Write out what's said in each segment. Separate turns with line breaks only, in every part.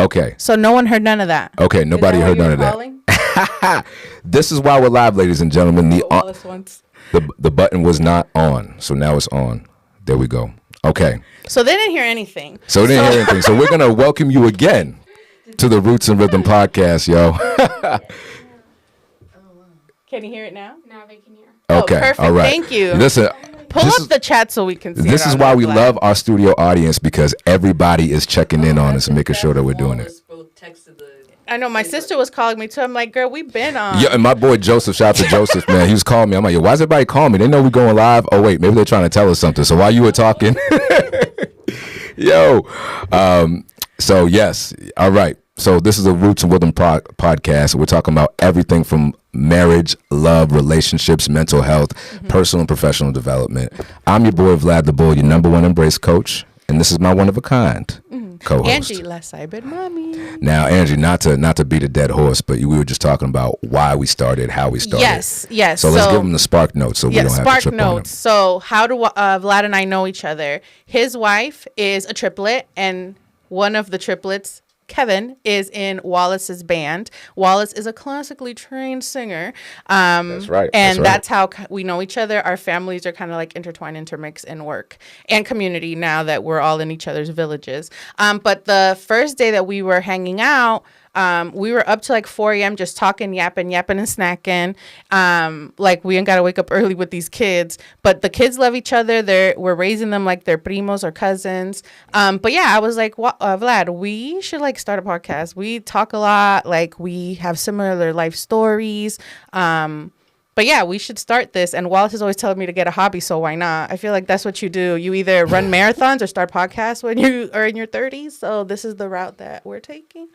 Okay.
So no one heard none of that.
Okay, nobody heard none of that. This is why we're live, ladies and gentlemen. The button was not on, so now it's on. There we go. Okay.
So they didn't hear anything.
So we're gonna welcome you again to the Roots and Rhythm podcast, yo.
Can you hear it now?
Now they can hear.
Okay.
Oh, perfect.
All right.
Thank you.
Listen.
Pull up the chat so we can see.
This is why we love our studio audience, because everybody is checking in on us and making sure that we're doing it.
I know my sister was calling me too. I'm like, girl, we've been on.
Yeah, and my boy Joseph, shout out to Joseph, man. He was calling me. I'm like, yo, why is everybody calling me? They know we're going live. Oh wait, maybe they're trying to tell us something. So while you were talking, yo, so yes, all right. So this is a Roots and Rhythm podcast. We're talking about everything from marriage, love, relationships, mental health, personal and professional development. I'm your boy Vlad the Bull, your number one embrace coach, and this is my one of a kind co-host,
Angie, last cyber mommy.
Now, Angie, not to beat a dead horse, but we were just talking about why we started, how we started.
Yes.
So let's give them the spark notes, so we don't have to trip on them.
So how do Vlad and I know each other? His wife is a triplet, and one of the triplets, Kevin, is in Wallace's band. Wallace is a classically trained singer.
That's right.
And that's how we know each other. Our families are kind of like intertwined, intermixed in work and community now that we're all in each other's villages. But the first day that we were hanging out, we were up to like 4 a.m. just talking, yapping and snacking. Like we ain't got to wake up early with these kids, but the kids love each other. We're raising them like they're primos or cousins. But yeah, I was like, Vlad, we should like start a podcast. We talk a lot. Like we have similar life stories. But yeah, we should start this. And Wallace is always telling me to get a hobby, so why not? I feel like that's what you do. You either run marathons or start podcasts when you are in your 30s. So this is the route that we're taking.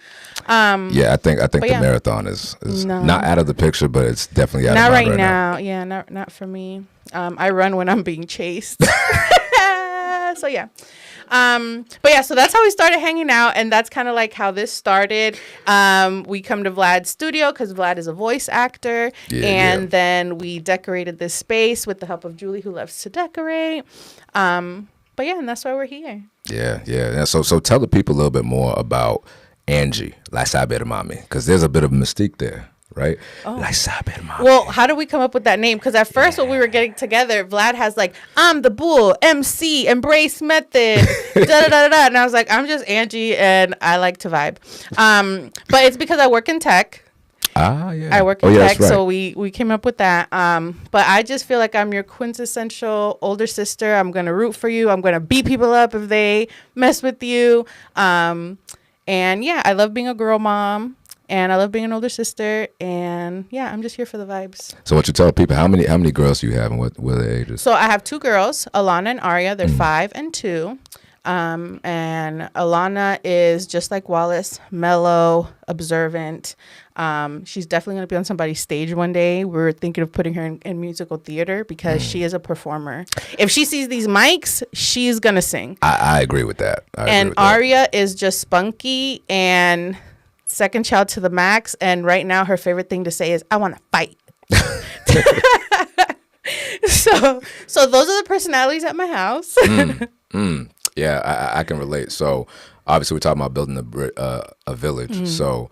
Yeah, I think the marathon is not out of the picture, but it's definitely out of the picture. Not right now.
Yeah, not for me. I run when I'm being chased. So yeah. But yeah, so that's how we started hanging out, and that's kind of like how this started. We come to Vlad's studio because Vlad is a voice actor, then we decorated this space with the help of Julie, who loves to decorate. But yeah, and that's why we're here.
Yeah. So tell the people a little bit more about Angie, La Saber Mami, because there's a bit of mystique there. Right?
Oh.
La Saber Mami.
Well, how did we come up with that name? Because at first when we were getting together, Vlad has like, I'm the bull, MC, embrace method, da-da-da-da-da. And I was like, I'm just Angie and I like to vibe. But it's because I work in tech.
Yeah.
I work in tech,
right.
so we came up with that. But I just feel like I'm your quintessential older sister. I'm going to root for you. I'm going to beat people up if they mess with you. And yeah, I love being a girl mom. And I love being an older sister, and yeah, I'm just here for the vibes.
So what you tell people, how many girls do you have, and what are their ages? So
I have 2 girls, Alana and Aria. They're 5 and 2. And Alana is just like Wallace, mellow, observant. She's definitely going to be on somebody's stage one day. We're thinking of putting her in musical theater because she is a performer. If she sees these mics, she's going to sing.
I agree with that.
Aria is just spunky and second child to the max, and right now her favorite thing to say is I want to fight. so those are the personalities at my house.
Yeah, I can relate. So obviously we're talking about building a village. So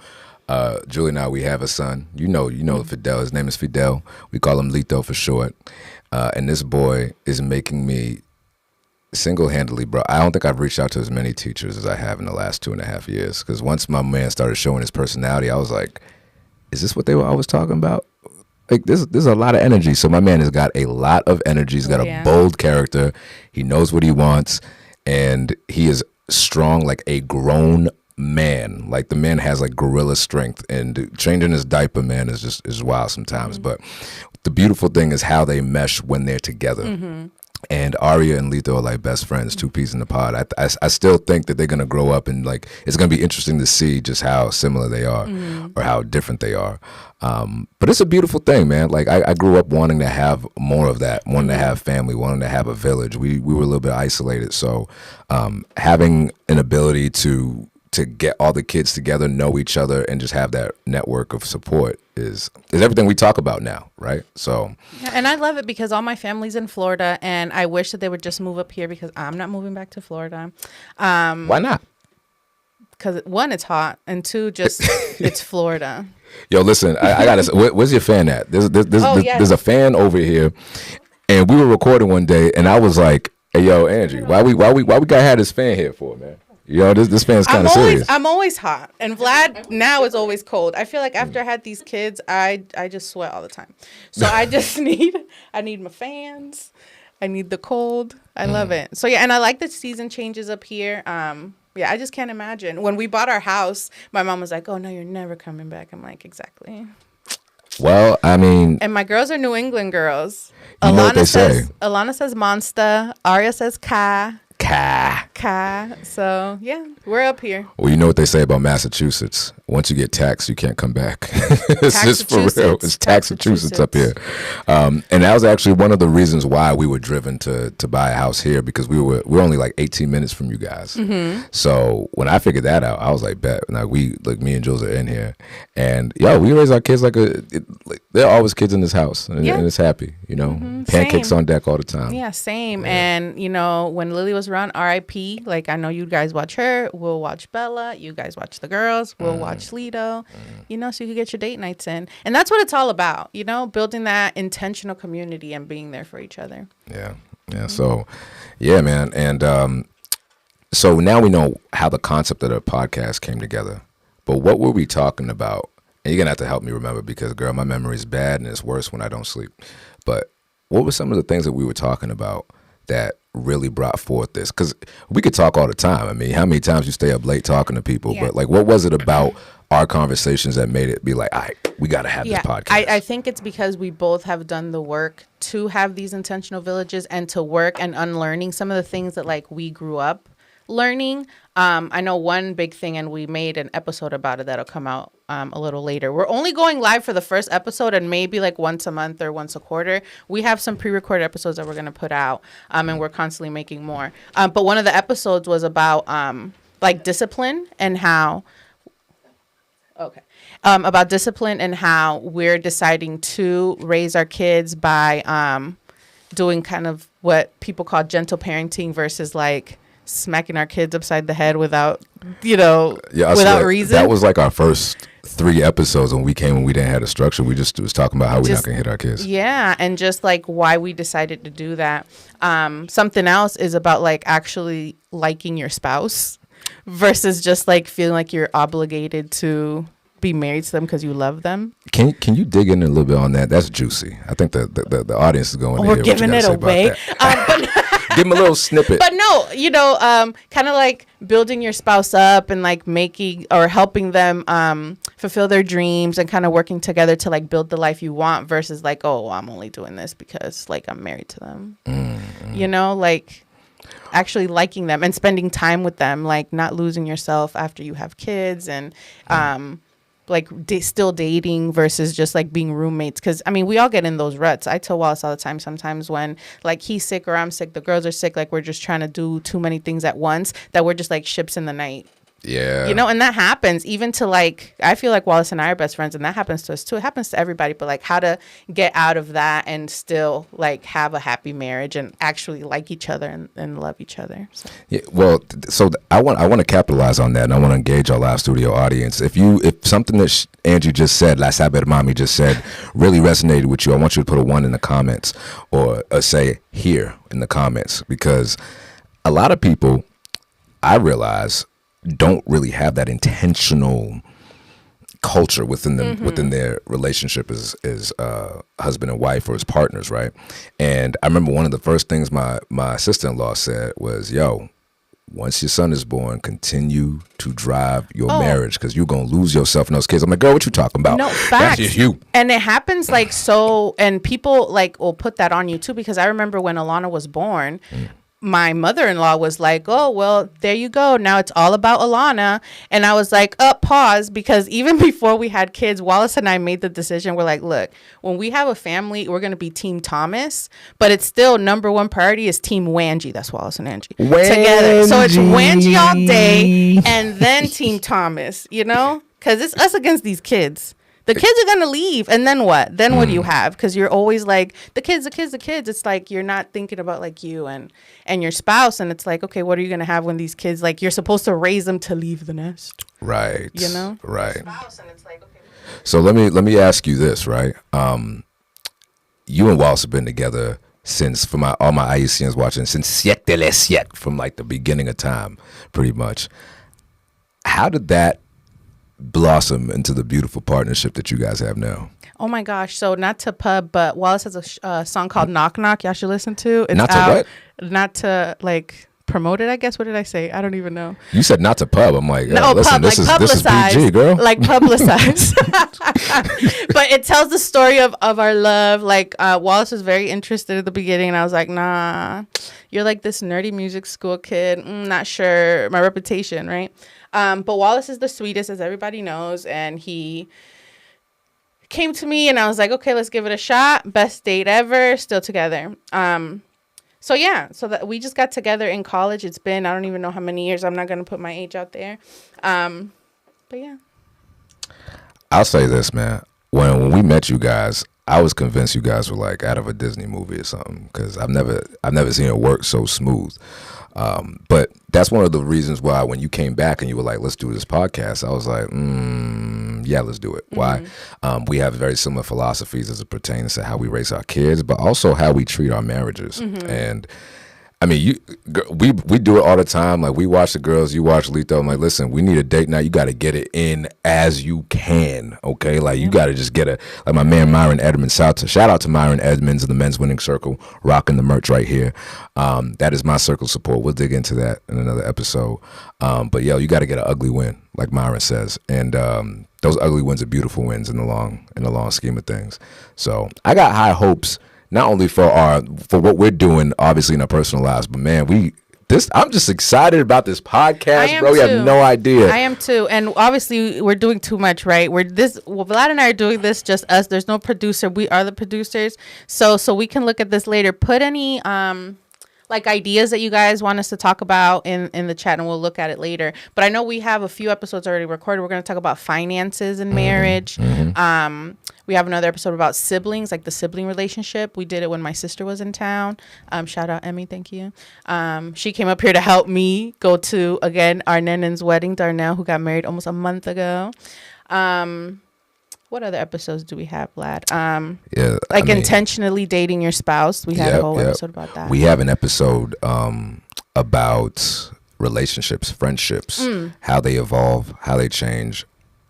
Julie and I, we have a son. You know Fidel. His name is Fidel. We call him Lito for short. And this boy is making me single-handedly, bro. I don't think I've reached out to as many teachers as I have in the last 2.5 years. Because once my man started showing his personality, I was like, is this what they were always talking about? Like, there's a lot of energy. So my man has got a lot of energy. He's got a bold character. He knows what he wants. And he is strong like a grown man. Like, the man has like gorilla strength. And changing his diaper, man, is wild sometimes. But the beautiful thing is how they mesh when they're together. And Aria and Lito are like best friends, 2 peas in the pod. I still think that they're going to grow up, and like it's going to be interesting to see just how similar they are or how different they are. But it's a beautiful thing, man. Like I grew up wanting to have more of that, wanting to have family, wanting to have a village. We were a little bit isolated. So having an ability to get all the kids together, know each other, and just have that network of support is everything we talk about now, right? So,
yeah, and I love it because all my family's in Florida, and I wish that they would just move up here because I'm not moving back to Florida.
Why not?
because one, it's hot, and two, just it's Florida.
Yo, listen, I gotta say, where's your fan at?
Yes.
There's a fan over here, and we were recording one day, and I was like, "Hey, yo, Angie, why we gotta have this fan here for, man? Yo, this fan's kind of serious."
I'm always hot, and Vlad now is always cold. I feel like after I had these kids, I just sweat all the time. So I just need my fans. I need the cold. I love it. So yeah, and I like the season changes up here. Yeah, I just can't imagine. When we bought our house, my mom was like, "Oh no, you're never coming back." I'm like, exactly.
Well, I mean,
and my girls are New England girls.
You know what they say.
Alana says monster. Arya says ka.
Ka.
So yeah, we're up here.
Well, you know what they say about Massachusetts. Once you get taxed, you can't come back. It's just for real. It's Massachusetts up here. And that was actually one of the reasons why we were driven to buy a house here, because we're only like 18 minutes from you guys. Mm-hmm. So when I figured that out, I was like, bet. Now me and Jules are in here, and we raise our kids like there are always kids in this house, and it's happy. Pancakes
Same.
on deck all the time.
Yeah, same. Yeah. And when Lily was around, R.I.P. Like, I know you guys watch her. We'll watch Bella. You guys watch the girls. We'll watch Lido. So you can get your date nights in. And that's what it's all about, building that intentional community and being there for each other.
Yeah. Yeah. So, yeah, man. And so now we know how the concept of the podcast came together. But what were we talking about? And you're going to have to help me remember, because, girl, my memory is bad and it's worse when I don't sleep. But what were some of the things that we were talking about that really brought forth this? Because we could talk all the time. I mean, how many times you stay up late talking to people? Yeah. But like, what was it about our conversations that made it be like, all right, we got to have this podcast?
I think it's because we both have done the work to have these intentional villages and to work and unlearning some of the things that like we grew up learning. I know one big thing, and we made an episode about it that'll come out a little later. We're only going live for the first episode, and maybe like once a month or once a quarter. We have some pre-recorded episodes that we're going to put out, and we're constantly making more. But one of the episodes was about like discipline and how about discipline and how we're deciding to raise our kids by doing kind of what people call gentle parenting versus like smacking our kids upside the head without without reason.
That was like our first 3 episodes when we didn't have a structure. We just was talking about how we're not gonna hit our kids.
Yeah, and just like why we decided to do that. Something else is about like actually liking your spouse versus just like feeling like you're obligated to be married to them because you love them.
Can you dig in a little bit on that? That's juicy. I think the audience is going to hear
we're giving it away.
Give them a little snippet.
But no, kind of like building your spouse up and like making or helping them fulfill their dreams and kind of working together to like build the life you want versus like, oh, I'm only doing this because like I'm married to them. Mm-hmm. Like actually liking them and spending time with them, like not losing yourself after you have kids and like still dating versus just like being roommates. Because I mean, we all get in those ruts. I tell Wallace all the time, sometimes when like he's sick or I'm sick, the girls are sick, like we're just trying to do too many things at once, that we're just like ships in the night.
Yeah.
And that happens even to like, I feel like Wallace and I are best friends, and that happens to us too. It happens to everybody, but like how to get out of that and still like have a happy marriage and actually like each other and love each other. So.
Yeah, well, so I want to capitalize on that, and I want to engage our live studio audience. If something that Angie just said, La Saber Mami just said, really resonated with you, I want you to put a 1 in the comments or say here in the comments, because a lot of people, I realize, don't really have that intentional culture within them, within their relationship as husband and wife or as partners, right? And I remember one of the first things my sister-in-law said was, yo, once your son is born, continue to drive your marriage, because you're going to lose yourself in those kids. I'm like, girl, what you talking about?
No, facts.
That's just you.
And it happens like so, and people like will put that on you too, because I remember when Alana was born, my mother-in-law was like, oh, well, there you go. Now it's all about Alana. And I was like, pause, because even before we had kids, Wallace and I made the decision. We're like, look, when we have a family, we're going to be Team Thomas, but it's still number 1 priority is Team Wangie. That's Wallace and Angie together. So it's Wangie all day and then Team Thomas, because it's us against these kids. The kids are going to leave. And then what? Then what do you have? Because you're always like, the kids. It's like you're not thinking about like you and your spouse. And it's like, okay, what are you going to have when these kids, like you're supposed to raise them to leave the nest.
Right.
You know?
Right.
Spouse, and it's like, okay.
So let me ask you this, right? You and Wallace have been together since, for all my Haitians watching, since siècle de les siècles, from like the beginning of time, pretty much. How did that blossom into the beautiful partnership that you guys have now?
Oh my gosh! So not to pub, but Wallace has a song called "Knock Knock." Y'all should listen to. It's
not to
out,
what?
Not to like promote it. I guess. What did I say? I don't even know.
You said not to pub. I'm like,
no,
listen,
pub,
this
like
is PG, girl.
Like publicize. But it tells the story of our love. Like Wallace was very interested at the beginning, and I was like, nah, you're like this nerdy music school kid. Not sure. My reputation, right? But Wallace is the sweetest, as everybody knows, and he came to me, and I was like, okay, let's give it a shot. Best date ever. Still together. So that we just got together in college. It's been, I don't even know how many years. I'm not going to put my age out there. But yeah.
I'll say this, man. When we met you guys, I was convinced you guys were like out of a Disney movie or something, because I've never seen it work so smooth. But that's one of the reasons why when you came back and you were like, let's do this podcast, I was like, yeah, let's do it. Why? We have very similar philosophies as it pertains to how we raise our kids, but also how we treat our marriages. And I mean, we do it all the time. Like, we watch the girls, you watch Lito. I'm like, listen, we need a date night. You got to get it in as you can, okay? Like, you got to just get like my man Myron Edmonds. Shout out to Myron Edmonds of the Men's Winning Circle, rocking the merch right here. That is my circle support. We'll dig into that in another episode. But yo, you got to get an ugly win, like Myron says. And those ugly wins are beautiful wins in the long scheme of things. So I got high hopes. Not only for what we're doing, obviously in our personal lives, but man, I'm just excited about this podcast, bro. You have no idea.
I am too, and obviously we're doing too much, right? Vlad and I are doing this just us. There's no producer. We are the producers, so we can look at this later. Put any like ideas that you guys want us to talk about in the chat, and we'll look at it later. But I know we have a few episodes already recorded. We're going to talk about finances and marriage. We have another episode about siblings, like the sibling relationship. We did it when my sister was in town. Shout out Emmy, thank you. She came up here to help me go to, again, our Nenen's wedding, Darnell, who got married almost a month ago. What other episodes do we have, Vlad? Intentionally dating your spouse. We had a whole episode about that.
We have an episode about relationships, friendships, how they evolve, how they change,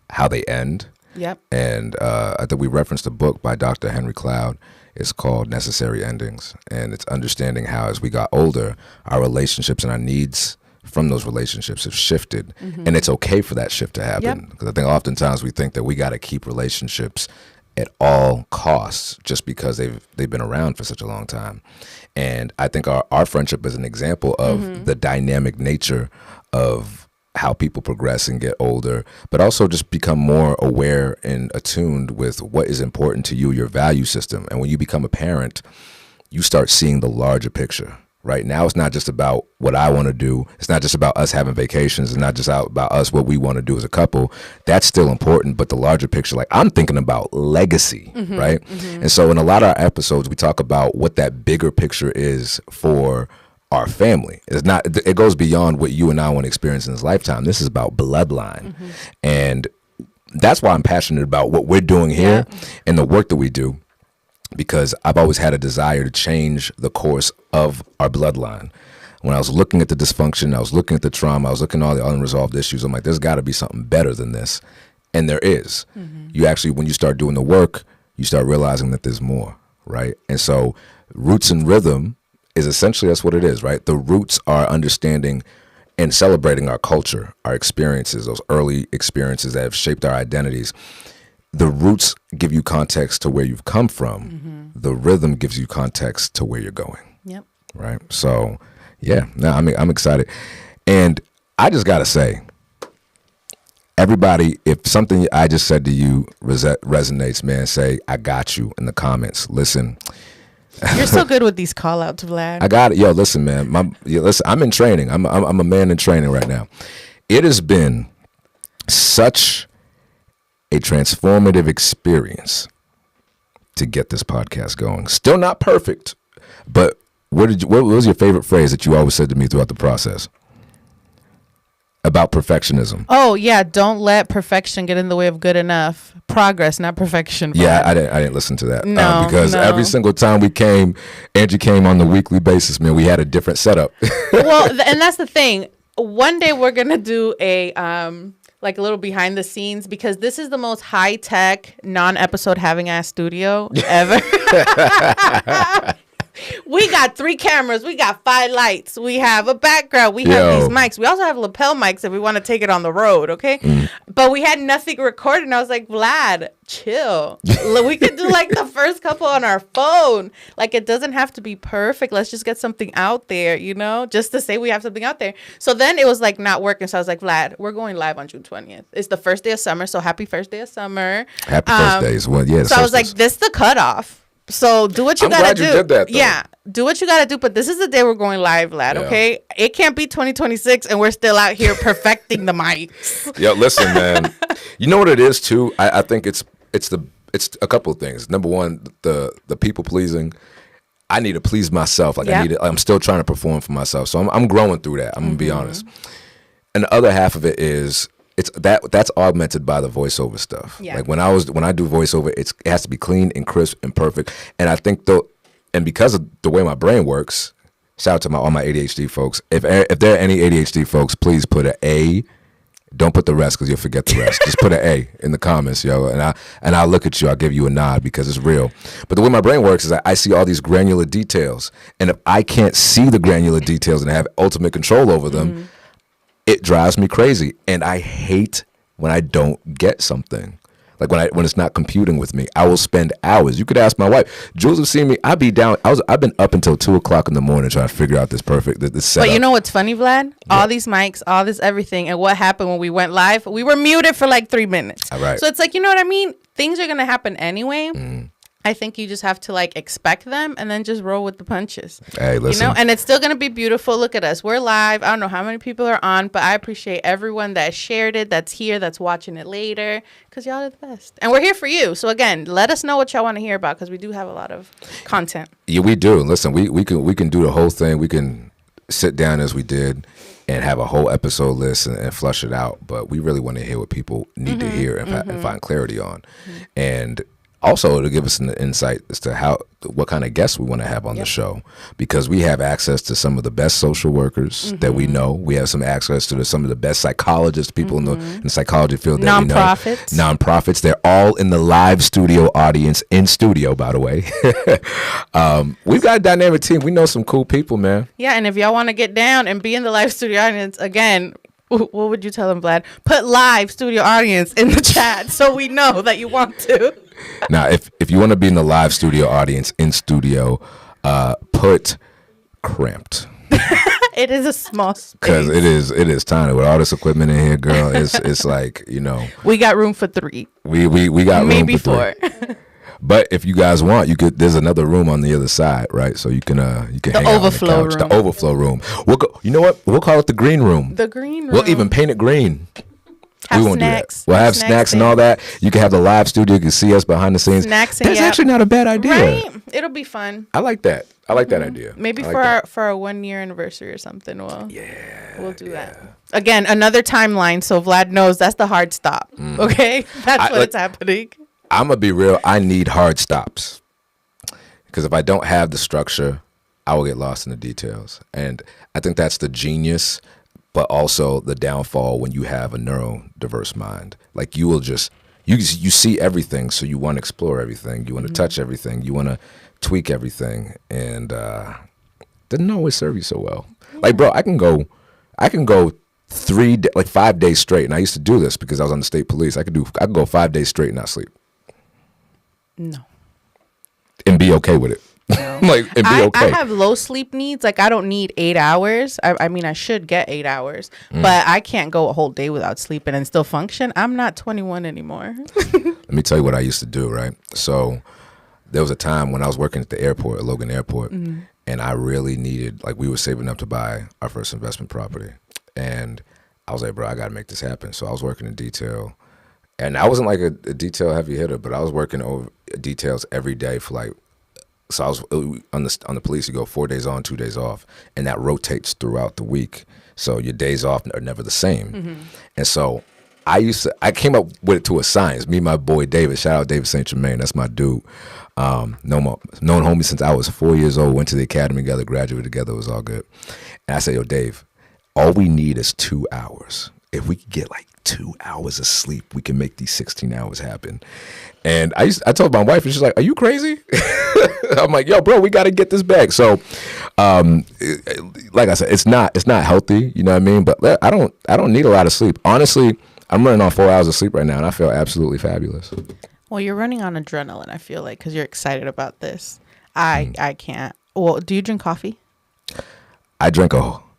how they end.
Yep.
And I think we referenced a book by Dr. Henry Cloud. It's called Necessary Endings. And it's understanding how, as we got older, our relationships and our needs from those relationships have shifted. And it's okay for that shift to happen. Because I think oftentimes we think that we got to keep relationships at all costs just because they've been around for such a long time. And I think our friendship is an example of the dynamic nature of how people progress and get older, but also just become more aware and attuned with what is important to you, your value system. And when you become a parent, you start seeing the larger picture. Right now, it's not just about what I want to do. It's not just about us having vacations. It's not just about us, what we want to do as a couple. That's still important, but the larger picture, like, I'm thinking about legacy, right? And so in a lot of our episodes, we talk about what that bigger picture is for our family. It goes beyond what you and I want to experience in this lifetime. This is about bloodline. And that's why I'm passionate about what we're doing here and the work that we do, because I've always had a desire to change the course of our bloodline. When I was looking at the dysfunction, I was looking at the trauma, I was looking at all the unresolved issues, I'm like, there's got to be something better than this. And there is. You actually, when you start doing the work, you start realizing that there's more, right? And so roots and rhythm is essentially, that's what it is, right? The roots are understanding and celebrating our culture, our experiences, those early experiences that have shaped our identities. The roots give you context to where you've come from. The rhythm gives you context to where you're going.
Yep.
Right. So, yeah, no, I'm excited. And I just got to say, everybody, if something I just said to you resonates, man, say, I got you in the comments. Listen.
You're so good with these call outs, Vlad.
I got it. Yo, listen, man. Listen, I'm in training. I'm a man in training right now. It has been such a transformative experience to get this podcast going. Still not perfect, but what was your favorite phrase that you always said to me throughout the process about perfectionism?
Oh yeah, don't let perfection get in the way of good enough. Progress, not perfection.
Yeah, I didn't listen to that.
No,
because
no.
every single time Angie came on the weekly basis, man, we had a different setup.
Well, and that's the thing. One day we're gonna do a like a little behind the scenes, because this is the most high tech non-episode having ass studio ever. We got 3 cameras. We got 5 lights. We have a background. We have these mics. We also have lapel mics if we want to take it on the road, okay? But we had nothing recorded. And I was like, Vlad, chill. We could do like the first couple on our phone. Like, it doesn't have to be perfect. Let's just get something out there, you know, just to say we have something out there. So then it was like not working. So I was like, Vlad, we're going live on June 20th. It's the first day of summer. So happy first day of summer.
Happy first days. Well, yeah.
So I was like, this is the cutoff. So do what you gotta do.
I'm glad you did that, though.
Yeah, do what you gotta do. But this is the day we're going live, Vlad.
Yeah.
Okay, it can't be 2026 and we're still out here perfecting the mics.
Yo, listen, man. You know what it is too? I think it's a couple of things. Number one, the people pleasing. I need to please myself. Like I'm still trying to perform for myself. So I'm growing through that. I'm gonna be honest. And the other half of it is that's augmented by the voiceover stuff.
Yeah.
Like when I do voiceover, it has to be clean and crisp and perfect. And I think and because of the way my brain works, shout out to all my ADHD folks. If there are any ADHD folks, please put an A. Don't put the rest because you'll forget the rest. Just put an A in the comments, yo. And I'll look at you. I'll give you a nod because it's real. But the way my brain works is I see all these granular details. And if I can't see the granular details and have ultimate control over them, it drives me crazy. And I hate when I don't get something. Like when it's not computing with me, I will spend hours. You could ask my wife. Jules have seen me. I've been up until 2:00 in the morning trying to figure out this setup.
But you know what's funny, Vlad? All these mics, all this everything, and what happened when we went live? We were muted for like 3 minutes.
All right.
So it's like, you know what I mean? Things are gonna happen anyway. I think you just have to like expect them and then just roll with the punches.
Hey, listen.
You know, and it's still going to be beautiful. Look at us. We're live. I don't know how many people are on, but I appreciate everyone that shared it, that's here, that's watching it later, because y'all are the best. And we're here for you. So again, let us know what y'all want to hear about, because we do have a lot of content.
Yeah, we do. Listen, we can do the whole thing. We can sit down as we did and have a whole episode list and flush it out. But we really want to hear what people need to hear and find clarity on. And also to give us an insight as to what kind of guests we want to have on the show, because we have access to some of the best social workers that we know. We have some access to some of the best psychologists, people in the psychology field that we know. Nonprofits. They're all in the live studio audience, in studio, by the way. We've got a dynamic team. We know some cool people, man.
Yeah, and if y'all want to get down and be in the live studio audience, again, what would you tell them, Vlad? Put live studio audience in the chat so we know that you want to.
Now, if you want to be in the live studio audience, in studio, put cramped.
It is a small space.
Because it is tiny with all this equipment in here, girl. It's like, you know.
We got room for 3.
We got
maybe
room for
4.
3. But if you guys want, there's another room on the other side, right? So you can hang out on the couch. The overflow room. You know what? We'll call it the green room.
The green room.
We'll even paint it green.
We
won't
snacks.
do that. We'll have snacks and all that. You can have the live studio. You can see us behind the scenes.
Snacks.
That's actually not a bad idea.
Right? It'll be fun.
I like that. I like that idea.
Maybe for our 1-year anniversary or something. We'll do that. Again, another timeline, so Vlad knows that's the hard stop. Okay? That's what's happening.
I'm going to be real. I need hard stops. Because if I don't have the structure, I will get lost in the details. And I think that's the genius, but also the downfall when you have a neurodiverse mind. Like you will just, you see everything, so you want to explore everything. You want to touch everything. You want to tweak everything. And doesn't always serve you so well. Like, bro, I can go 5 days straight. And I used to do this because I was on the state police. I could go 5 days straight and not sleep.
No.
And be okay with it.
No.
Okay.
I have low sleep needs. Like, I don't need 8 hours. I mean, I should get 8 hours, but I can't go a whole day without sleeping and still function. I'm not 21 anymore.
Let me tell you what I used to do, right? So there was a time when I was working at the airport, at Logan Airport, and I really needed, like, we were saving up to buy our first investment property. And I was like, bro, I got to make this happen. So I was working in detail. And I wasn't like a detail heavy hitter, but I was working over details every day for like. So I was on the police. You go 4 days on, 2 days off, and that rotates throughout the week. So your days off are never the same. And so I came up with it to a science. Me and my boy David, shout out David St. Germain, that's my dude. Known homie since I was 4 years old. Went to the academy together, graduated together. It was all good. And I said, yo, Dave, all we need is 2 hours. If we could get like 2 hours of sleep, we can make these 16 hours happen. And I told my wife, and she's like, are you crazy? I'm like, yo, bro, we got to get this back. So, like I said, it's not healthy, you know what I mean? But I don't need a lot of sleep. Honestly, I'm running on 4 hours of sleep right now, and I feel absolutely fabulous.
Well, you're running on adrenaline, I feel like, because you're excited about this. I can't. Well, do you drink coffee?
I drink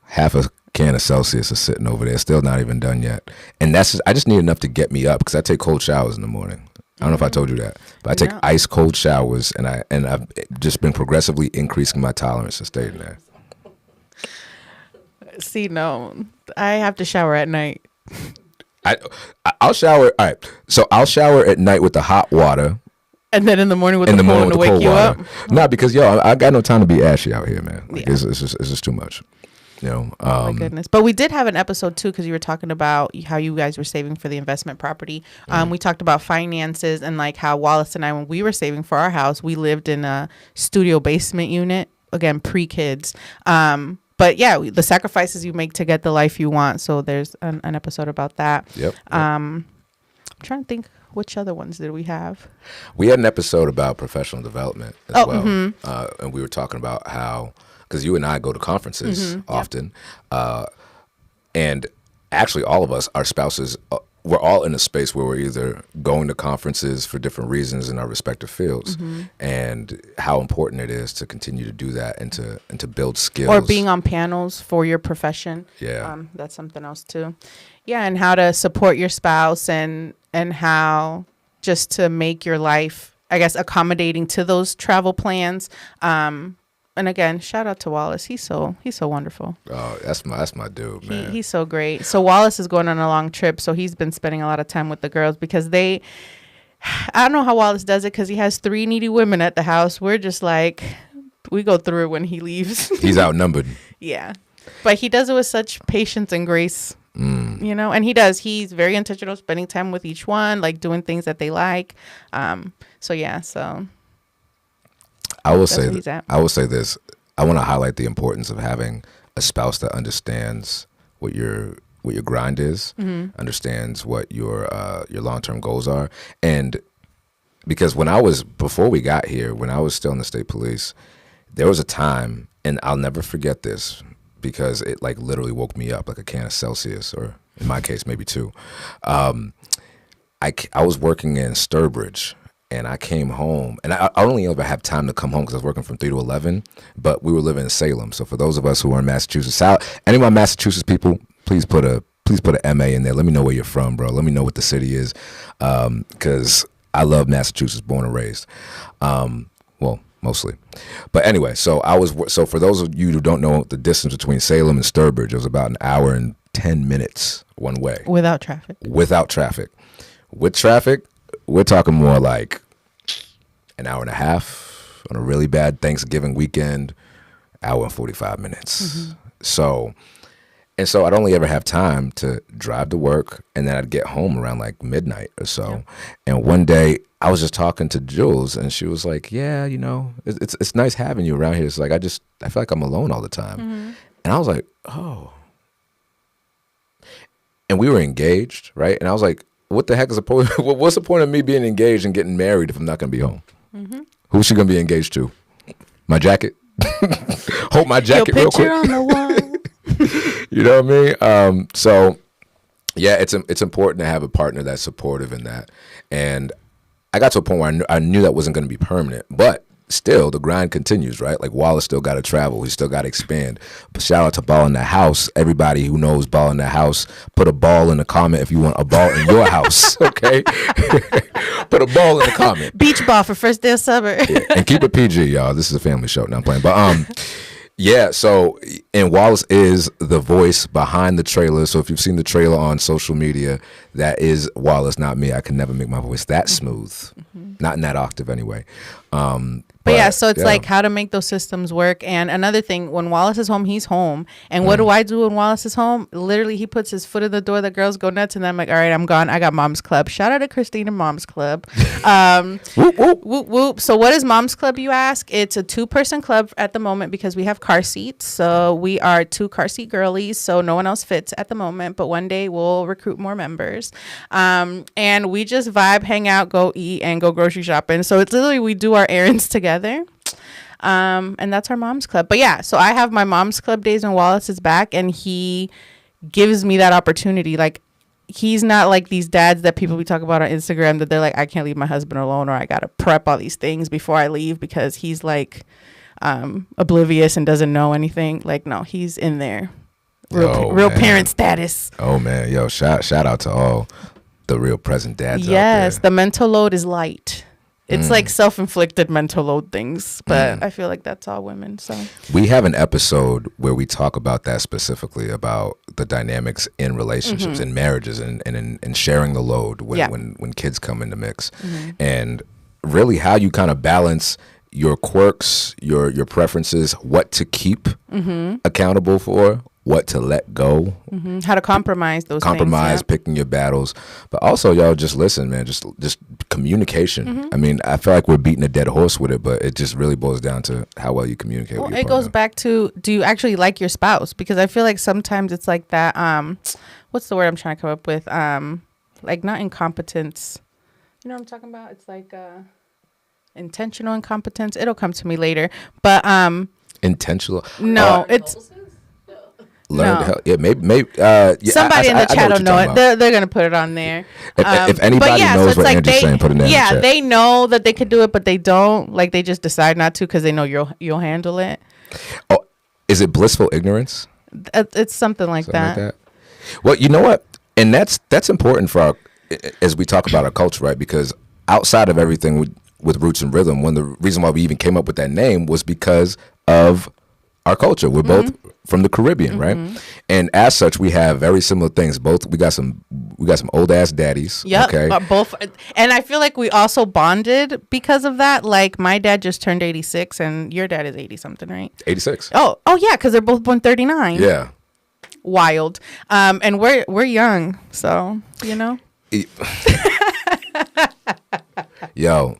half a can of Solstice is sitting over there, still not even done yet. And I just need enough to get me up because I take cold showers in the morning. I don't know if I told you that, but I take ice cold showers, and I've just been progressively increasing my tolerance to staying there.
See, no, I have to shower at night.
I'll shower. All right, so I'll shower at night with the hot water,
and then in the morning with the cold to wake you up.
No, because I got no time to be ashy out here, man. Like, it's just too much. You know,
oh my goodness. But we did have an episode too, because you were talking about how you guys were saving for the investment property. We talked about finances and like how Wallace and I, when we were saving for our house, we lived in a studio basement unit, again, pre-kids. But yeah, the sacrifices you make to get the life you want. So there's an episode about that.
Yep.
I'm trying to think, which other ones did we have?
We had an episode about professional development as well. And we were talking about how, because you and I go to conferences often, and actually all of us, our spouses, we're all in a space where we're either going to conferences for different reasons in our respective fields, and how important it is to continue to do that and to build skills.
Or being on panels for your profession.
Yeah.
That's something else too. Yeah, and how to support your spouse and how just to make your life, I guess, accommodating to those travel plans. And again, shout out to Wallace. He's so wonderful.
Oh, that's my dude, man.
He's so great. So Wallace is going on a long trip, so he's been spending a lot of time with the girls because I don't know how Wallace does it because he has 3 needy women at the house. We're just like, we go through it when he leaves.
He's outnumbered. Yeah.
But he does it with such patience and grace. You know, and he's very intentional, spending time with each one, like doing things that they like. So
I will say this. I want to highlight the importance of having a spouse that understands what your grind is, understands what your long-term goals are. And because before we got here, when I was still in the state police, there was a time, and I'll never forget this because it like literally woke me up like a can of Celsius, or in my case, maybe 2. I was working in Sturbridge. And I came home, and I only ever have time to come home because I was working from 3 to 11, but we were living in Salem. So for those of us who are in Massachusetts, any of my Massachusetts people, please put a MA in there. Let me know where you're from, bro. Let me know what the city is, because I love Massachusetts, born and raised. Well, mostly. But anyway, so for those of you who don't know the distance between Salem and Sturbridge, it was about an hour and 10 minutes one way.
Without traffic.
With traffic, we're talking more like an hour and a half on a really bad Thanksgiving weekend, hour and 45 minutes. So I'd only ever have time to drive to work, and then I'd get home around like midnight or so. Yeah. And one day I was just talking to Jules, and she was like, yeah, you know, it's nice having you around here. It's like, I feel like I'm alone all the time. And I was like, oh. And we were engaged, right? And I was like, what the heck is the point? What's the point of me being engaged and getting married if I'm not going to be home? Who's she going to be engaged to? My jacket? Hold my jacket real quick.
On the wall.
You know what I mean? So, yeah, it's important to have a partner that's supportive in that. And I got to a point where I knew that wasn't going to be permanent, but still the grind continues, right? Like Wallace still got to travel. He still got to expand. But shout out to Ball in the House. Everybody who knows Ball in the House, put a ball in the comment if you want a ball in your house, okay? Put a ball in the comment.
Beach ball for first day of summer.
Yeah, and keep it PG, y'all. This is a family show. Now I'm playing. But Yeah, so and Wallace is the voice behind the trailer. So if you've seen the trailer on social media, that is Wallace, not me. I can never make my voice that smooth, not in that octave anyway.
But yeah, so it's like how to make those systems work. And another thing, when Wallace is home, he's home. And what do I do when Wallace is home? Literally, he puts his foot in the door. The girls go nuts. And then I'm like, all right, I'm gone. I got Mom's Club. Shout out to Christina Mom's Club.
Whoop, whoop.
Whoop, whoop. So what is Mom's Club, you ask? It's a 2-person club at the moment because we have car seats. So we are 2 car seat girlies. So no one else fits at the moment. But one day we'll recruit more members. And we just vibe, hang out, go eat, and go grocery shopping. So it's literally we do our errands together. And that's our Mom's Club. But yeah, so I have my Mom's Club days when Wallace is back, and he gives me that opportunity. Like, he's not like these dads that people we talk about on Instagram that they're like, I can't leave my husband alone, or I gotta prep all these things before I leave because he's like oblivious and doesn't know anything. Like, no, he's in there, real parent status.
Oh man, yo, shout out to all the real present dads.
Yes,
out there.
the mental load is light. It's like self-inflicted mental load things, but I feel like that's all women. So
we have an episode where we talk about that specifically, about the dynamics in relationships and marriages and in sharing the load when kids come in the mix, and really how you kind of balance your quirks, your preferences, what to keep accountable for, what to let go,
how to compromise those things,
picking your battles. But also, y'all, just listen, man, just communication. I mean, I feel like we're beating a dead horse with it, but it just really boils down to how well you communicate with your partner.
It goes back to, do you actually like your spouse? Because I feel like sometimes it's like that, what's the word I'm trying to come up with, like not incompetence, you know what I'm talking about? It's like intentional incompetence. It'll come to me later, but
intentional,
no, it's
learn to help. Yeah, maybe.
Somebody in the chat will know it. They're gonna put it on there.
If anybody knows what Angie's saying, put it in the chat.
Yeah, they know that they could do it, but they don't. Like, they just decide not to because they know you'll handle it.
Oh, is it blissful ignorance?
It's something like that.
Well, you know what, and that's important for our, as we talk about our culture, right? Because outside of everything with Roots and Rhythm, one of the reason why we even came up with that name was because of our culture. We're both from the Caribbean, right? And as such, we have very similar things. Both we got some old ass daddies.
Yep.
Okay.
Both, and I feel like we also bonded because of that. Like, my dad just turned 86, and your dad is 80 something, right?
86.
Oh yeah, because they're both born 39.
Yeah.
Wild. And we're young, so you know.
Yo.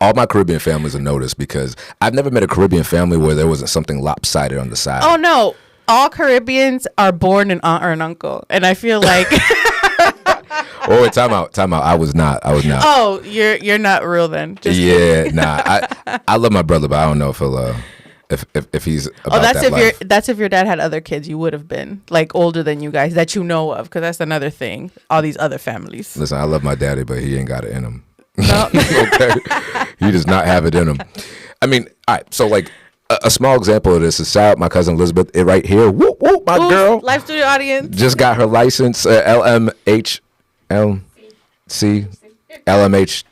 All my Caribbean families are noticed because I've never met a Caribbean family where there wasn't something lopsided on the side.
Oh no, all Caribbeans are born an aunt or an uncle, and I feel like.
Oh, wait, time out. I was not.
Oh, you're not real then.
I love my brother, but I don't know if he'll if he's about
that's if your dad had other kids, you would have been like older than you guys that you know of, because that's another thing. All these other families.
Listen, I love my daddy, but he ain't got it in him.
No.
Okay, he does not have it in him. I mean, all right. So like a small example of this is, shout out my cousin Elizabeth right here. Whoop whoop, my girl.
Live studio audience
just got her license. LMH, LMH.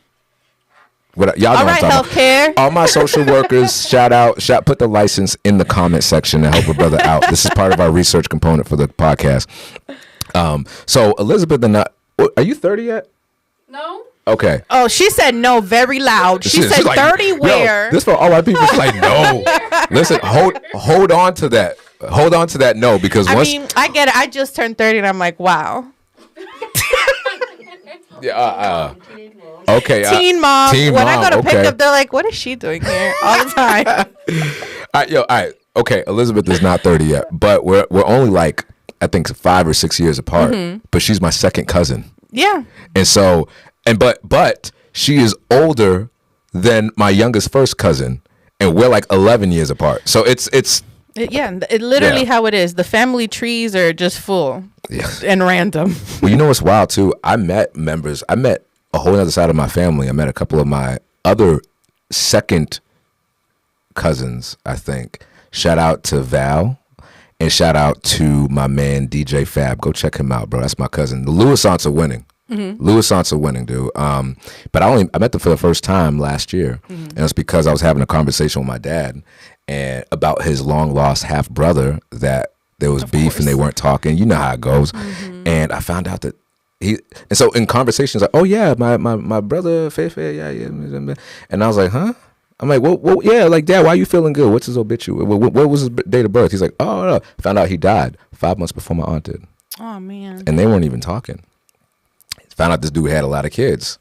What y'all know?
All right, healthcare.
All my social workers, put the license in the comment section and help a brother out. This is part of our research component for the podcast. So Elizabeth, are you 30 yet?
No.
Okay.
Oh, she said no very loud. She said
like,
30 where?
This for all our people. She's like, no. Listen, hold on to that. Hold on to that no, because
I mean, I get it. I just turned 30 and I'm like, wow.
Yeah. Okay.
Teen mom.
Teen
when
mom,
I go to pick
okay.
up, they're like, what is she doing here all the time?
All right. Okay. Elizabeth is not 30 yet, but we're only like, I think 5 or 6 years apart, but she's my second cousin.
Yeah.
And so, but she is older than my youngest first cousin, and we're like 11 years apart. So it's
literally how it is. The family trees are just full and random.
Well, you know what's wild too? I met a whole other side of my family. I met a couple of my other second cousins, I think. Shout out to Val. And shout out to my man DJ Fab. Go check him out, bro. That's my cousin. The Lewis aunts are winning. Lewis aunts are winning, dude. But I met them for the first time last year, and it's because I was having a conversation with my dad, and about his long lost half brother that there was beef and they weren't talking. You know how it goes. And I found out that and so in conversations like, oh yeah, my brother Fefe, yeah. And I was like, huh? I'm like, well, yeah, like, Dad, why are you feeling good? What's his obituary? What was his date of birth? He's like, oh, no. Found out he died 5 months before my aunt did.
Oh man.
And they weren't even talking. Found out this dude had a lot of kids.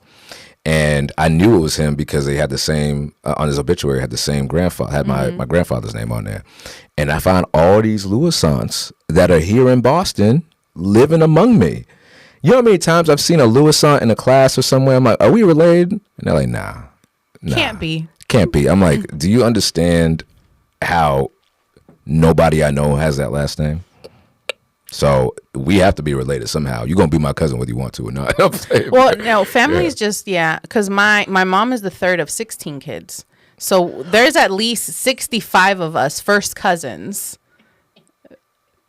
And I knew it was him because they had the same, on his obituary, had the same grandfather, had my grandfather's name on there. And I found all these Louisants that are here in Boston living among me. You know how many times I've seen a Louisant in a class or somewhere? I'm like, are we related? And they're like, nah.
Can't be.
I'm like, do you understand how nobody I know has that last name? So we have to be related somehow. You're going to be my cousin whether you want to or not.
Well, no, family's just, because my mom is the third of 16 kids. So there's at least 65 of us first cousins.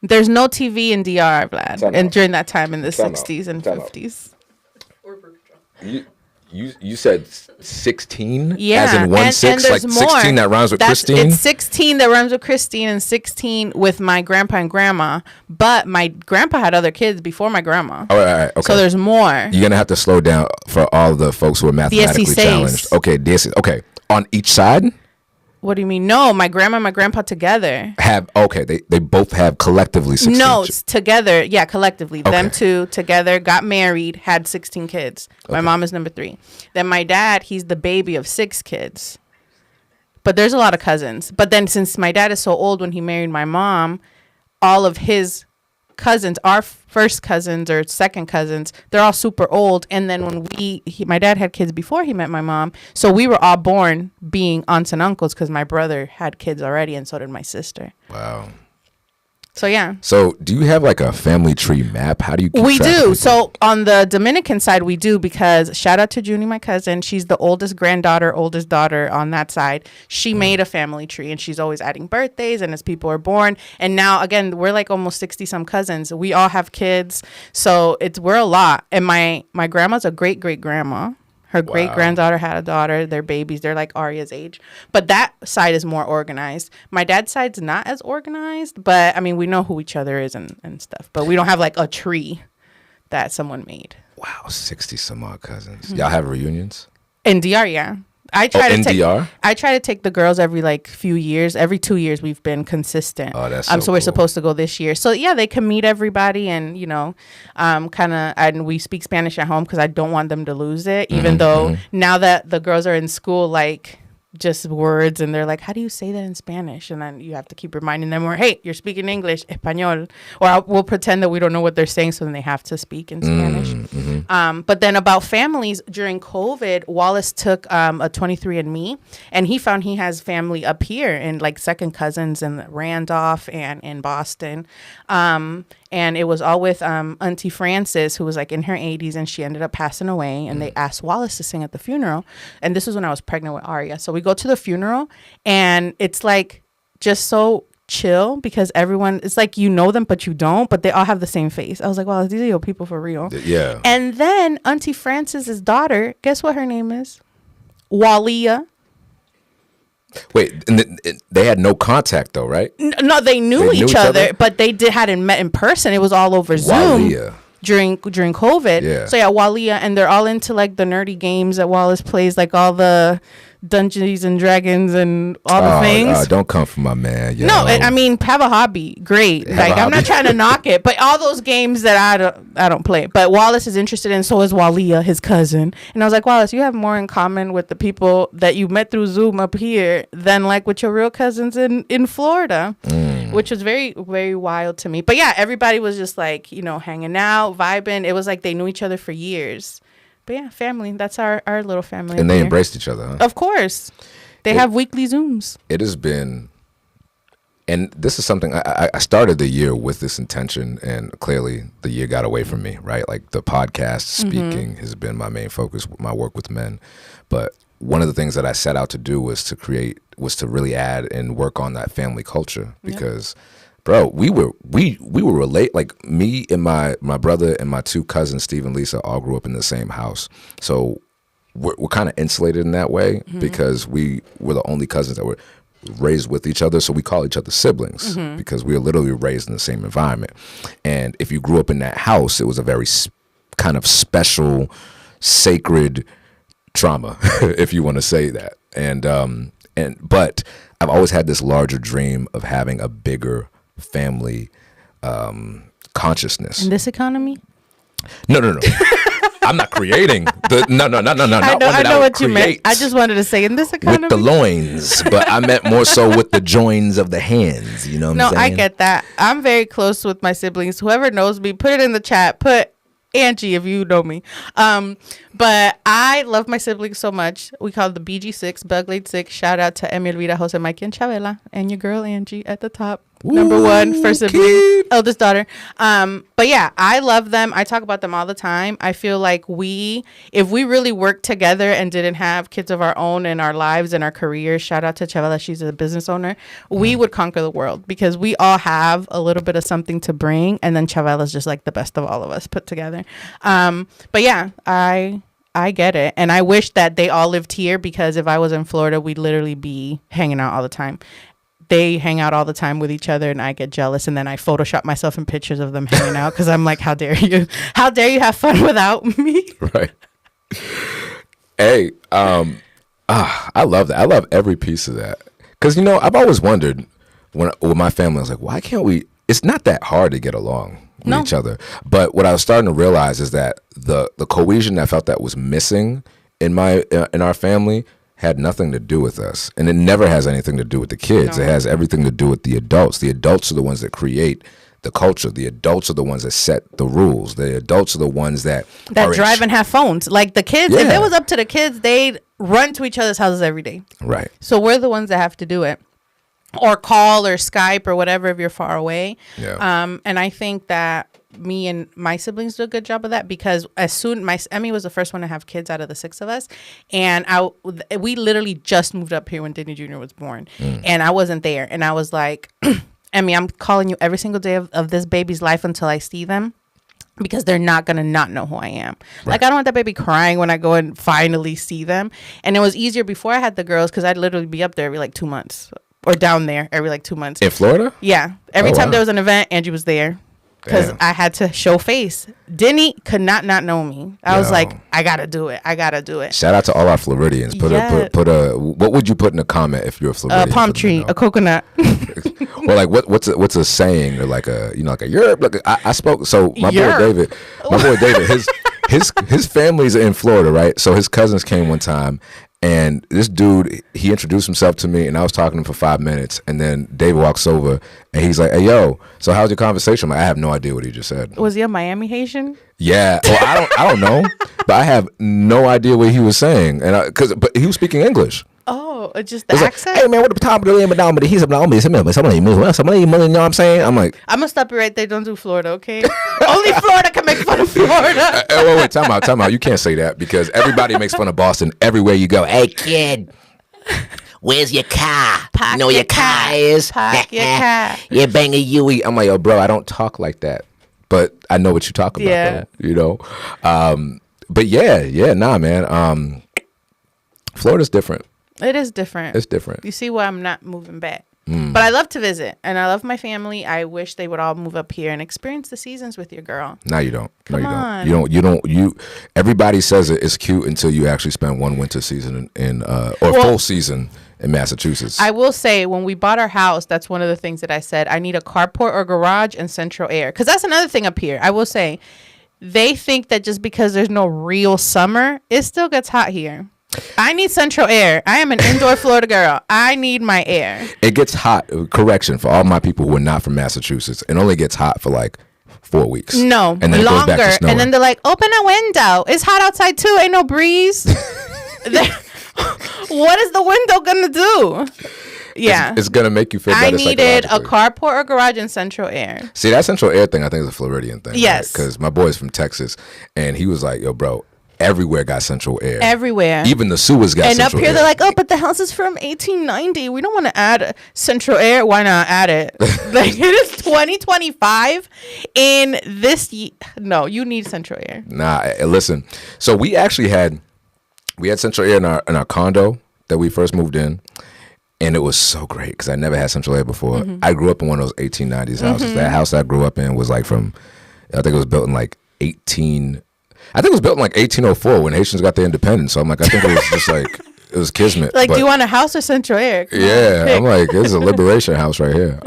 There's no TV in DR, Vlad, and during that time in the 60s and 50s.
You said 16?
Yeah.
As in 1 6? Like 16 that rhymes with Christine?
It's 16 that rhymes with Christine and 16 with my grandpa and grandma. But my grandpa had other kids before my grandma.
Oh, all right. Okay.
So there's more.
You're going to have to slow down for all the folks who are mathematically challenged. Okay, okay. On each side?
What do you mean? No, my grandma and my grandpa together.
They both have collectively 16.
No, together. Yeah, collectively. Okay. Them two together got married, had 16 kids. My mom is number 3. Then my dad, he's the baby of 6 kids. But there's a lot of cousins. But then since my dad is so old when he married my mom, all of his cousins, our first cousins or second cousins, they're all super old. And then when my dad had kids before he met my mom, so we were all born being aunts and uncles because my brother had kids already and so did my sister.
Wow.
So yeah.
So do you have like a family tree map? How do you keep
We
track of
do.
people?
So on the Dominican side we do, because shout out to Junie, my cousin. She's the oldest granddaughter, oldest daughter on that side. She made a family tree and she's always adding birthdays and as people are born. And now again, we're like almost 60 some cousins. We all have kids. So we're a lot. And my grandma's a great grandma. Her great granddaughter had a daughter. They're babies. They're like Arya's age. But that side is more organized. My dad's side's not as organized. But I mean, we know who each other is and stuff. But we don't have like a tree that someone made.
Wow, 60 some odd cousins. Y'all have reunions?
In DR, yeah. I try to take the girls every like few years. Every 2 years we've been consistent.
Oh, that's
so we're supposed to go this year. So yeah, they can meet everybody and and we speak Spanish at home because I don't want them to lose it. Even though now that the girls are in school, like just words and they're like, how do you say that in Spanish? And then you have to keep reminding them, or hey, you're speaking English, español, or we'll pretend that we don't know what they're saying, so then they have to speak in Spanish. But then about families, during COVID, Wallace took a 23andMe and he found he has family up here in like second cousins in Randolph and in Boston. And it was all with Auntie Frances, who was like in her 80s, and she ended up passing away. And they asked Wallace to sing at the funeral. And this was when I was pregnant with Arya. So we go to the funeral, and it's like just so chill because everyone, it's like you know them, but you don't. But they all have the same face. I was like, wow, these are your people for real.
Yeah.
And then Auntie Frances's daughter, guess what her name is? Walia.
Wait, and they had no contact though, right?
No, they knew each other, but they hadn't met in person. It was all over Zoom during COVID.
Yeah.
So yeah, Walia, and they're all into like the nerdy games that Wallace plays, like all the Dungeons and Dragons and all the things.
Don't come for my man.
No, I mean, have a hobby. Great. I'm not trying to knock it, but all those games that I don't play. But Wallace is interested in, so is Walia, his cousin. And I was like, Wallace, you have more in common with the people that you met through Zoom up here than like with your real cousins in Florida. Which was very, very wild to me. But yeah, everybody was just like, hanging out, vibing. It was like they knew each other for years. But yeah, family. That's our little family.
And they embraced each other, huh?
Of course. They have weekly Zooms.
It has been, and this is something, I started the year with this intention, and clearly the year got away from me, right? Like the podcast speaking has been my main focus, my work with men. But one of the things that I set out to do was to really add and work on that family culture because bro, we were relate, like me and my brother and my 2 cousins, Steve and Lisa, all grew up in the same house. So we're kind of insulated in that way because we were the only cousins that were raised with each other, so we call each other siblings because we were literally raised in the same environment. And if you grew up in that house, it was a very kind of special, sacred trauma, if you want to say that. But I've always had this larger dream of having a bigger family consciousness.
In this economy?
No. I'm not creating no.
I know what you meant. I just wanted to say in this economy
with the loins, but I meant more so with the joins of the hands. You know what I'm saying?
No, I get that. I'm very close with my siblings. Whoever knows me, put it in the chat. Put Angie if you know me. But I love my siblings so much. We call it the BG6, Bug Late 6. Shout out to Emil, Rita, Jose, Mikey, and Chavela, and your girl Angie at the top. Number one, first sibling, eldest daughter. But yeah, I love them. I talk about them all the time. I feel like if we really worked together and didn't have kids of our own in our lives and our careers, shout out to Chavela, she's a business owner, we would conquer the world because we all have a little bit of something to bring. And then Chavela's just like the best of all of us put together. But yeah, I get it. And I wish that they all lived here because if I was in Florida, we'd literally be hanging out all the time. They hang out all the time with each other and I get jealous and then I Photoshop myself in pictures of them hanging out because I'm like, how dare you have fun without me?
Right. Hey, I love that. I love every piece of that because, I've always wondered with my family, I was like, why can't we? It's not that hard to get along with each other. But what I was starting to realize is that the cohesion I felt that was missing in our family had nothing to do with us, and it never has anything to do with the kids. No. It has everything to do with the adults. The adults are the ones that create the culture. The adults are the ones that set the rules. The adults are the ones that
drive and have phones. Like the kids, if it was up to the kids, they'd run to each other's houses every day.
Right.
So we're the ones that have to do it, or call or Skype or whatever if you're far away.
Yeah.
And I think that me and my siblings do a good job of that because Emmy was the first one to have kids out of the 6 of us, and we literally just moved up here when Disney Jr. was born, and I wasn't there, and I was like, Emmy, I'm calling you every single day of this baby's life until I see them. Because they're not going to not know who I am. Right. Like, I don't want that baby crying when I go and finally see them. And it was easier before I had the girls because I'd literally be up there every like 2 months or down there every like 2 months.
In Florida?
Yeah. Every time there was an event, Angie was there. Because I had to show face. Denny could not know me. I was like, I gotta do it.
Shout out to all our Floridians. Put a. What would you put in a comment if you're a Floridian?
A palm tree, a coconut.
Well, like what's a saying or like a Europe? Like I spoke. So my boy David, his family's in Florida, right? So his cousins came one time. And this dude, he introduced himself to me, and I was talking to him for 5 minutes. And then Dave walks over, and he's like, "Hey, yo, so how's your conversation?" I'm like, I have no idea what he just said.
Was he a Miami Haitian?
Yeah. Well, I don't know, but I have no idea what he was saying, and but he was speaking English.
Oh, just the accent?
Like, hey man, what the top of the limit down, but he's somebody, you know what I'm saying? I'm like,
I'm gonna stop you right there. Don't do Florida, okay? Only Florida can make fun of Florida.
Wait, time out. You can't say that because everybody makes fun of Boston everywhere you go. Hey kid, where's your car?
Park
you know your car is.
Park your car.
You're banging Yui. I'm like, yo, bro, I don't talk like that, but I know what you talk about, though, But nah, man. Florida's different.
It is different.
It's different.
You see why I'm not moving back. But I love to visit, and I love my family. I wish they would all move up here and experience the seasons with your girl.
No, you don't.
Come on.
You don't. Everybody says it's cute until you actually spend one winter season full season in Massachusetts.
I will say, when we bought our house, that's one of the things that I said. I need a carport or garage and central air, because that's another thing up here. I will say, they think that just because there's no real summer, it still gets hot here. I need central air. I am an indoor Florida girl. I need my air.
It gets hot. Correction for all my people who are not from Massachusetts. It only gets hot for like 4 weeks.
No,
and then
longer.
It goes back to snowing.
And then they're like, open a window. It's hot outside too. Ain't no breeze. What is the window gonna do? Yeah,
it's gonna make you feel better.
I needed a carport or garage and central air.
See, that central air thing, I think is a Floridian thing.
Yes,
because my boy's from Texas, and he was like, "Yo, bro." Everywhere got central air.
Everywhere.
Even the sewers got central air. And up here,
they're like, oh, but the house is from 1890. We don't want to add central air. Why not add it? Like, it is 2025. In this no, you need central air.
Nah, listen. So we actually had central air in our condo that we first moved in. And it was so great because I never had central air before. I grew up in one of those 1890s houses. That house I grew up in was like from, I think it was built in like 1804 when Haitians got their independence. So I'm like, I think it was just like, it was kismet.
Like, do you want a house or central air?
Yeah, I'm like, this is a liberation house right here.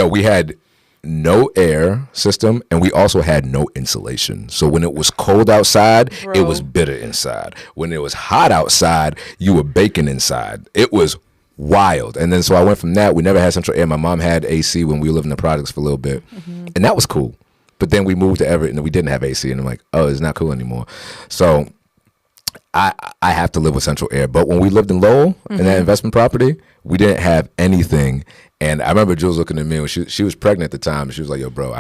We had no air system, and we also had no insulation. So when it was cold outside, it was bitter inside. When it was hot outside, you were baking inside. It was wild. And then so I went from that. We never had central air. My mom had AC when we lived in the projects for a little bit, and that was cool. But then we moved to Everett, and we didn't have AC, and I'm like, oh, it's not cool anymore. So I have to live with central air. But when we lived in Lowell, in that investment property, we didn't have anything. And I remember Jules looking at me when she was pregnant at the time. And she was like, yo, bro,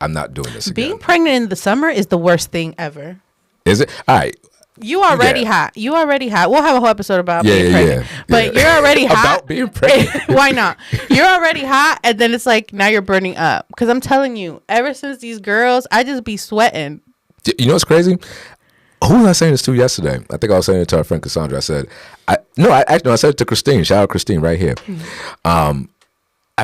I'm not doing this again.
Being pregnant in the summer is the worst thing ever.
Is it? All right.
You already hot. You already hot. We'll have a whole episode about being pregnant. But you're already hot.
About being pregnant.
Why not? You're already hot, and then it's like, now you're burning up. Because I'm telling you, ever since these girls, I just be sweating.
You know what's crazy? Who was I saying this to yesterday? I think I was saying it to our friend Cassandra. I said, I said it to Christine. Shout out Christine right here. I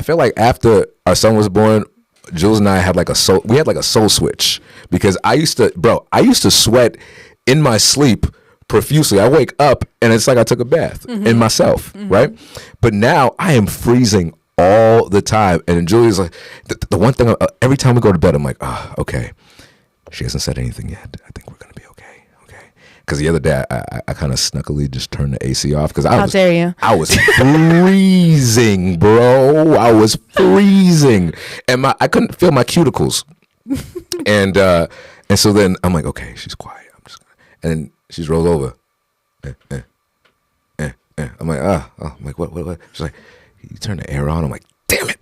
feel like after our son was born, Jules and I had like a soul switch, because I used to sweat in my sleep profusely. I wake up and it's like I took a bath in myself, right? But now I am freezing all the time. And Julie's like, the one thing, every time we go to bed, I'm like, oh, okay. She hasn't said anything yet. I think we're going to be okay. Because the other day, I kind of snuckily just turned the AC off. Because
How dare you?
I was freezing, bro. I was freezing. And I couldn't feel my cuticles. And so then I'm like, okay, she's quiet. I'm just gonna, and then she's rolled over. I'm like, I'm like, what? She's like, you turn the air on. I'm like, damn it.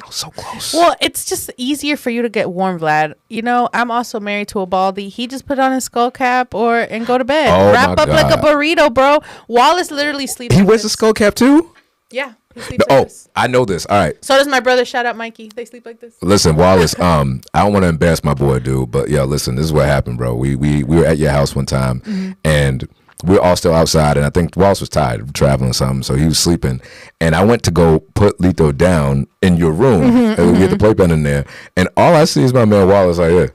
I was so close.
Well, it's just easier for you to get warm, Vlad. You know, I'm also married to a baldy. He just put on his skull cap and go to bed.
Oh,
Wrap up like a burrito, bro. Wallace literally sleeps.
He wears a skull cap too?
Yeah, he sleeps like this.
I know this. All right.
So does my brother. Shout out Mikey. They sleep like this.
Listen, Wallace, I don't want to embarrass my boy, dude, but yo, listen, this is what happened, bro. We were at your house one time, and we were all still outside, and I think Wallace was tired of traveling or something, so he was sleeping. And I went to go put Lito down in your room, and we had the playpen in there, and all I see is my man Wallace like, yeah.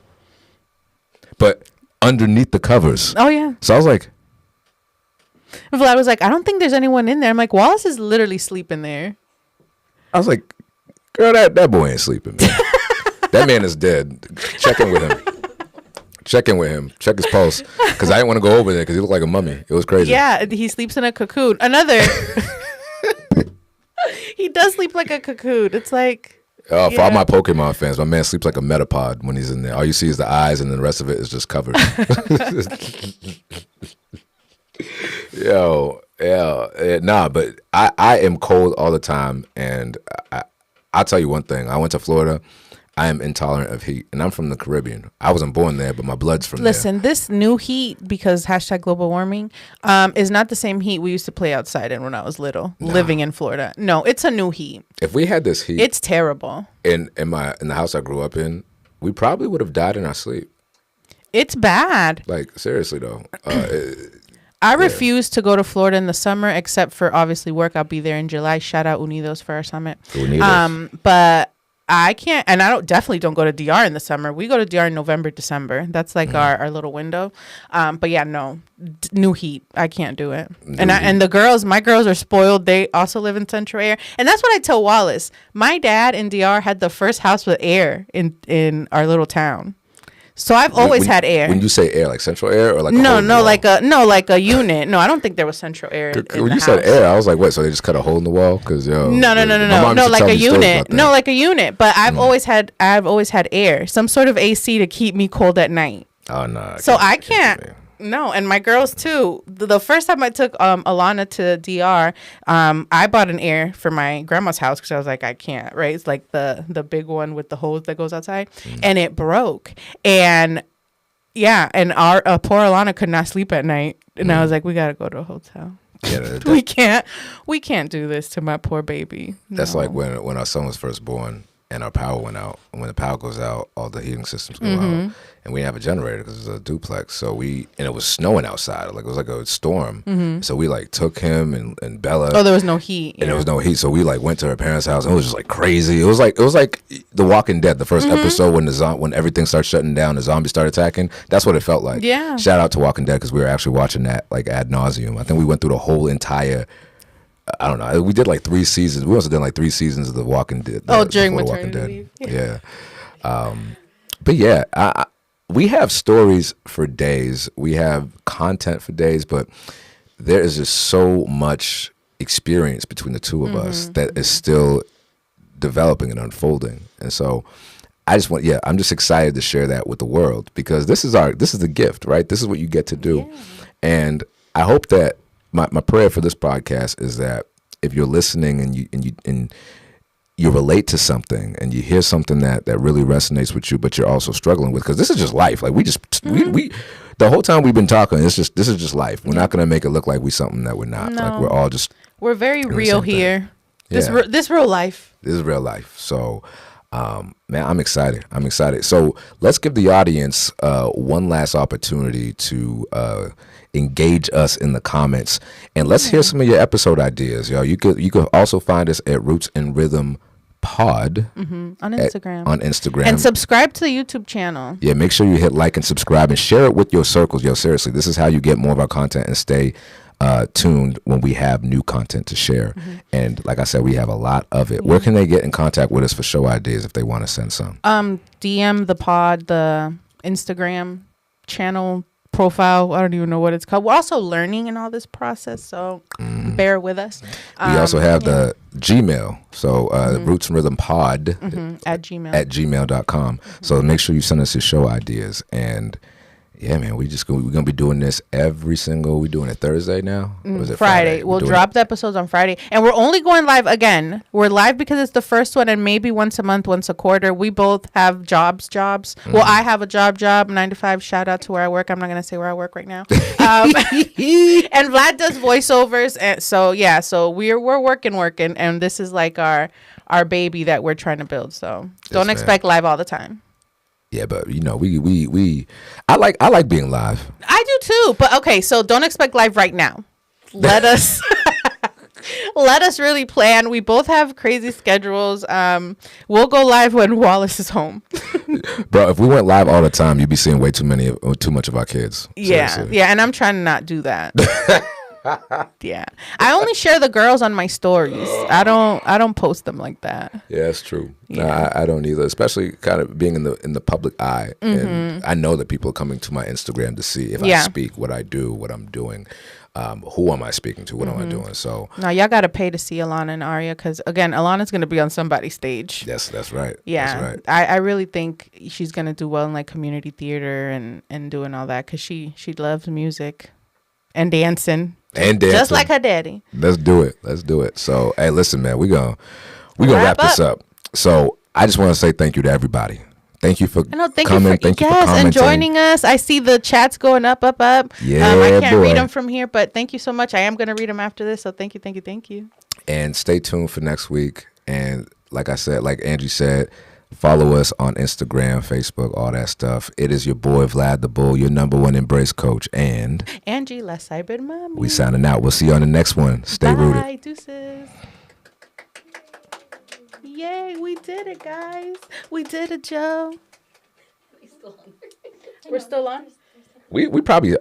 But underneath the covers.
Oh, yeah.
So I was like.
Vlad was like, I don't think there's anyone in there. I'm like, Wallace is literally sleeping there.
I was like, girl, that boy ain't sleeping, man. That man is dead. Check in with him. Check his pulse, because I didn't want to go over there because he looked like a mummy. It was crazy.
Yeah, he sleeps in a cocoon. He does sleep like a cocoon. It's like,
for all my Pokemon fans, my man sleeps like a Metapod when he's in there. All you see is the eyes, and then the rest of it is just covered. But I am cold all the time, and I'll tell you one thing. I went to Florida. I am intolerant of heat, and I'm from the Caribbean. I wasn't born there, but my blood's from there.
Listen, this new heat, because hashtag global warming, is not the same heat we used to play outside in when I was little, living in Florida. No, it's a new heat.
If we had this heat,
it's terrible.
In the house I grew up in, we probably would have died in our sleep.
It's bad.
Like, seriously though.
I refuse to go to Florida in the summer, except for obviously work. I'll be there in July. Shout out Unidos for our summit. But I can't, and definitely don't go to DR in the summer. We go to DR in November, December. That's like our little window. But yeah, no, new heat. I can't do it. And the girls, my girls are spoiled. They also live in central air, and that's what I tell Wallace. My dad in DR had the first house with air in our little town. So I've always had air.
When you say air, like central air or like
like a unit. No, I don't think there was central air.
When you said air, I was like, what? So they just cut a hole in the wall? Because
no, like a unit. No, like a unit. But I've always had air, some sort of AC to keep me cold at night.
Oh no.
So I can't. No, and my girls too. The first time I took Alana to DR, I bought an air for my grandma's house because I was like, I can't, right? It's like the big one with the hose that goes outside, and it broke. And yeah, and our poor Alana could not sleep at night, and I was like, we gotta go to a hotel. Yeah, we can't do this to my poor baby.
That's like when our son was first born. and our power went out. And when the power goes out, all the heating systems go out, and we have a generator because it's a duplex. So and it was snowing outside, like it was like a storm. So we like took him and Bella.
Oh, there was no heat,
and there was no heat. So we like went to her parents' house, and it was just like crazy. It was like The Walking Dead, the first episode when everything started shutting down, the zombies started attacking. That's what it felt like.
Yeah.
Shout out to Walking Dead because we were actually watching that like ad nauseum. I think we went through the whole entire. I don't know. We did like 3 seasons. We also did like 3 seasons of The Walking Dead.
During maternity leave.
Yeah. But yeah, we have stories for days. We have content for days, but there is just so much experience between the two of us that is still developing and unfolding. And so I'm just excited to share that with the world because this is the gift, right? This is what you get to do. Yeah. And I hope that my prayer for this podcast is that if you're listening and you relate to something and you hear something that really resonates with you, but you're also struggling with, because this is just life. Like we the whole time we've been talking, this is just life. We're not going to make it look like we're something that we're not. No. Like we're
very real here.
Yeah.
This real life.
This is real life. So, man, I'm excited. So let's give the audience one last opportunity to engage us in the comments, and let's hear some of your episode ideas, y'all. You could also find us at Roots and Rhythm Pod
on Instagram.
On Instagram,
and subscribe to the YouTube channel.
Yeah, make sure you hit like and subscribe and share it with your circles. Yo, seriously, this is how you get more of our content and stay tuned when we have new content to share. And like I said, we have a lot of it. Where can they get in contact with us for show ideas if they want to send some?
DM the pod, the Instagram channel profile. I don't even know what it's called. We're also learning in all this process, so bear with us.
We also have the Gmail, so Roots and Rhythm Pod
at
gmail.com. So make sure you send us your show ideas. And yeah, man, we're gonna be doing this we're doing it Thursday now? Or is it
Friday? We'll drop the episodes on Friday, and we're only going live again. We're live because it's the first one, and maybe once a month, once a quarter. We both have jobs. Well, I have a job 9 to 5. Shout out to where I work. I'm not gonna say where I work right now. And Vlad does voiceovers, and so we're working, and this is like our baby that we're trying to build. So don't expect live all the time.
Yeah, but I like being live.
I do too. But okay, so don't expect live right now. Let us really plan. We both have crazy schedules. We'll go live when Wallace is home.
Bro, if we went live all the time, you'd be seeing too much of our kids.
Seriously. Yeah, and I'm trying to not do that. Yeah, I only share the girls on my stories. I don't post them like that.
Yeah, that's true. Yeah. No, I don't either, especially kind of being in the public eye. And I know that people are coming to my Instagram to see if I speak, what I do, what I'm doing, who am I speaking to, what am I doing. So
now y'all got to pay to see Alana and Arya, because again, Alana's going to be on somebody's stage.
Yes, that's right.
Yeah,
that's right.
I really think she's going to do well in like community theater and doing all that, because she loves music and dancing. Just like her daddy.
Let's do it. So, hey, listen, man, we're gonna wrap this up. So, I just want to say thank you to everybody. Thank you for coming. Thank you for commenting.
And joining us. I see the chats going up.
Yeah,
I can't read them from here, but thank you so much. I am going to read them after this. So thank you.
And stay tuned for next week. And like I said, like Angie said, follow us on Instagram, Facebook, all that stuff. It is your boy, Vlad the Bull, your #1 embrace coach. And
Angie, la cyber mommy.
We signing out. We'll see you on the next one. Stay rooted.
Bye, deuces. Yay, we did it, guys. We did it, Joe. We're still on. We probably are.